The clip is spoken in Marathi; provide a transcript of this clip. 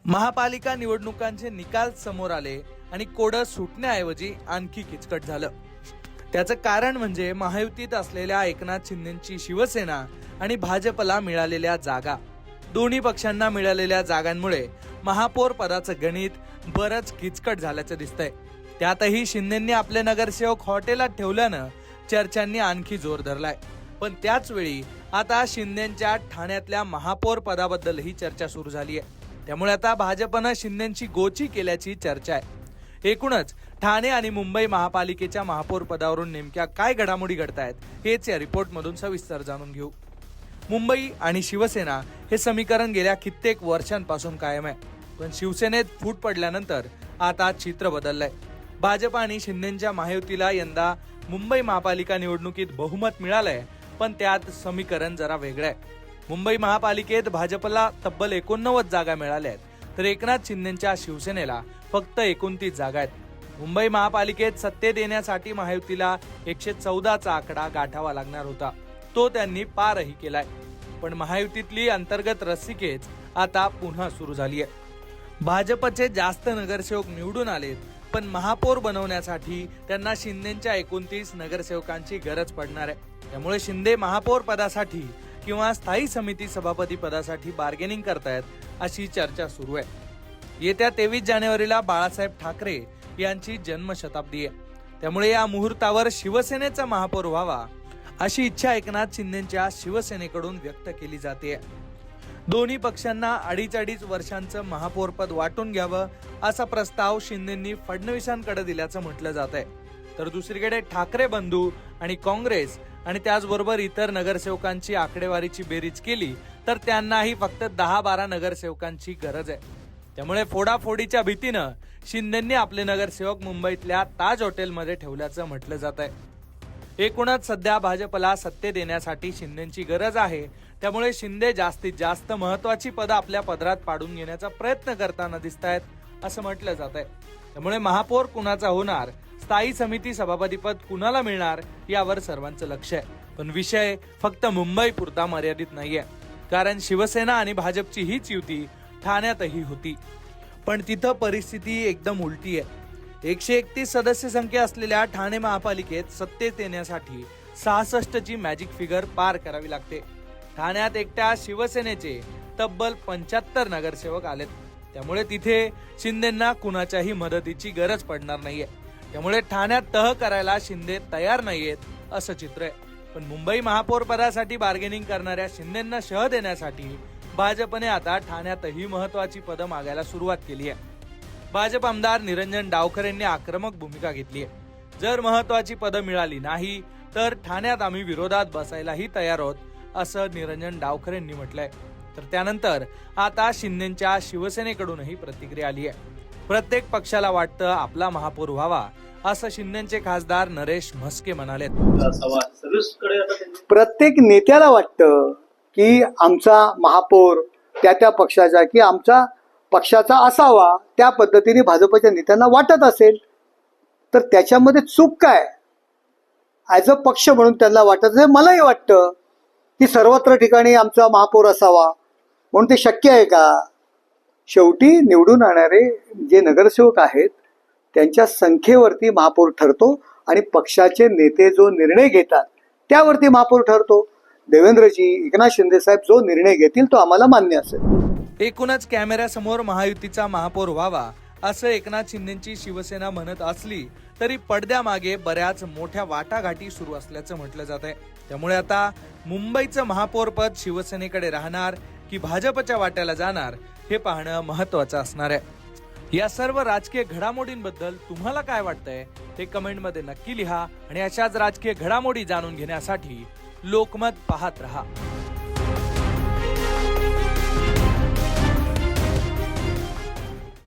महापालिका निवडणुकांचे निकाल समोर आले आणि कोडं सुटण्याऐवजी आणखी किचकट झालं। त्याचं कारण म्हणजे महायुतीत असलेल्या एकनाथ शिंदेंची शिवसेना आणि भाजपला मिळालेल्या जागा। दोन्ही पक्षांना मिळालेल्या जागांमुळे महापौर पदाचं गणित बरंच किचकट झाल्याचं दिसतंय। त्यातही शिंदेंनी आपले नगरसेवक हॉटेलात ठेवल्यानं चर्चांनी आणखी जोर धरलाय। पण त्याच वेळी आता शिंदेंच्या ठाण्यातल्या महापौर पदाबद्दलही चर्चा सुरू झाली आहे। त्यामुळे आता भाजपनं शिंदेंची गोची केल्याची चर्चा आहे। एकूणच ठाणे आणि मुंबई महापालिकेच्या महापौर पदावरून नेमक्या काय घडामोडी घडतायत हेच या रिपोर्टमधून सविस्तर जाणून घेऊ। मुंबई आणि शिवसेना हे समीकरण गेल्या कित्येक वर्षांपासून कायम आहे, पण शिवसेनेत फूट पडल्यानंतर आता चित्र बदललंय। भाजप आणि शिंदेंच्या महायुतीला यंदा मुंबई महापालिका निवडणुकीत बहुमत मिळालंय, पण त्यात समीकरण जरा वेगळं आहे। मुंबई महापालिकेत भाजपला तब्बल 89 जागा मिळाल्या आहेत, तर एकनाथ शिंदेंच्या शिवसेनेला फक्त 29 जागा आहेत। मुंबई महापालिकेत सत्तेत येण्यासाठी महायुतीला 114चा आकडा गाठावा लागणार होता, तो त्यांनी पारही केलाय। पण महायुतीतली अंतर्गत रस्सीखेच आता पुन्हा सुरू झाली आहे। भाजपचे जास्त नगरसेवक निवडून आलेत, पण महापौर बनवण्यासाठी त्यांना शिंदेंच्या 29 नगरसेवकांची गरज पडणार आहे। त्यामुळे शिंदे महापौर पदासाठी किंवा स्थायी समिती सभापती पदासाठी बार्गेनिंग करतायत अशी चर्चा सुरू आहे। येत्या 23 जानेवारीला बाळासाहेब ठाकरे यांची जन्मशताब्दी आहे, त्यामुळे या मुहूर्तावर शिवसेनेचा महापौर व्हावा अशी इच्छा एकनाथ शिंदेंच्या शिवसेनेकडून व्यक्त केली जाते। दोन्ही पक्षांना 2.5 वर्षांचं महापौर पद वाटून घ्यावं असा प्रस्ताव शिंदेंनी फडणवीसांकडे दिल्याचं म्हटलं जात आहे। तर दुसरीकडे ठाकरे बंधू आणि काँग्रेस आणि त्याचबरोबर इतर नगरसेवकांची आकडेवारीची बेरीज केली तर त्यांनाही फक्त 10-12 नगरसेवकांची गरज आहे। त्यामुळे फोडाफोडीच्या भीतीनं शिंदेंनी आपले नगरसेवक मुंबईतल्या ताज हॉटेलमध्ये ठेवल्याचं म्हटलं जात आहे। एकूणच सध्या भाजपला सत्तेत येण्यासाठी शिंदेंची गरज आहे, त्यामुळे शिंदे जास्तीत जास्त महत्वाची पदं आपल्या पदरात पाडून घेण्याचा प्रयत्न करताना दिसतायत असं म्हटलं जात आहे। त्यामुळे महापौर कुणाचा होणार, स्थायी समिती सभापतीपद कुणाला मिळणार यावर सर्वांचं लक्ष आहे। पण विषय फक्त मुंबई पुरता मर्यादित नाहीये, कारण शिवसेना आणि भाजपची हीच युती ठाण्यातही होती, पण तिथं परिस्थिती एकदम उलटी आहे। 131 सदस्य संख्या असलेल्या ठाणे महापालिकेत सत्तेत येण्यासाठी 66ची मॅजिक फिगर पार करावी लागते। ठाण्यात एकट्या शिवसेनेचे तब्बल 75 नगरसेवक आलेत, त्यामुळे तिथे शिंदेंना कुणाच्याही मदतीची गरज पडणार नाहीये। त्यामुळे ठाण्यात तह करायला शिंदे तयार नाहीयेत असं चित्र आहे। पण मुंबई महापौर पदासाठी बार्गेनिंग करणाऱ्या शिंदेंना शह देण्यासाठी भाजपने आता ठाण्यातही महत्वाची पदं मागायला सुरुवात केली आहे। भाजप आमदार निरंजन डावखरे यांनी आक्रमक भूमिका घेतली आहे। जर महत्वाची पदं मिळाली नाही तर ठाण्यात आम्ही विरोधात बसायलाही तयार आहोत असं निरंजन डावखरे यांनी म्हटलंय। तर त्यानंतर आता शिंदेंच्या शिवसेनेकडूनही प्रतिक्रिया आली आहे। प्रत्येक पक्षाला वाटतं आपला महापौर व्हावा असं शिंदेचे खासदार नरेश म्हस्के म्हणाले। प्रत्येक नेत्याला वाटतं की आमचा महापौर त्या पक्षाचा की आमचा पक्षाचा असावा, त्या पद्धतीने भाजपच्या नेत्यांना वाटत असेल तर त्याच्यामध्ये चूक काय? ऍज अ पक्ष म्हणून त्यांना वाटत असेल। मलाही वाटतं की सर्वत्र ठिकाणी आमचा महापौर असावा, म्हणून ते शक्य आहे का? शेवटी निवडून आणणारे जे नगरसेवक आहेत त्यांच्या संख्येवरती महापौर ठरतो आणि पक्षाचे नेते जो निर्णय घेतात त्यावरती महापौर ठरतो। देवेंद्रजी, एकनाथ शिंदे साहेब जो निर्णय घेतील तो आम्हाला मान्य असेल। एकूणच कॅमेऱ्यासमोर महायुतीचा महापौर व्हावा असं एकनाथ शिंदेंची शिवसेना म्हणत असली तरी पडद्यामागे बऱ्याच मोठ्या वाटाघाटी सुरू असल्याचं म्हटलं जात आहे। त्यामुळे आता मुंबईचं महापौर पद शिवसेनेकडे राहणार की भाजपच्या वाट्याला जाणार हे पाहणं महत्वाचं असणार आहे। या सर्व राजकीय घडामोडींबद्दल तुम्हाला काय वाटतंय ते कमेंटमध्ये नक्की लिहा आणि अशाच राजकीय घडामोडी जाणून घेण्यासाठी लोकमत पाहत रहा।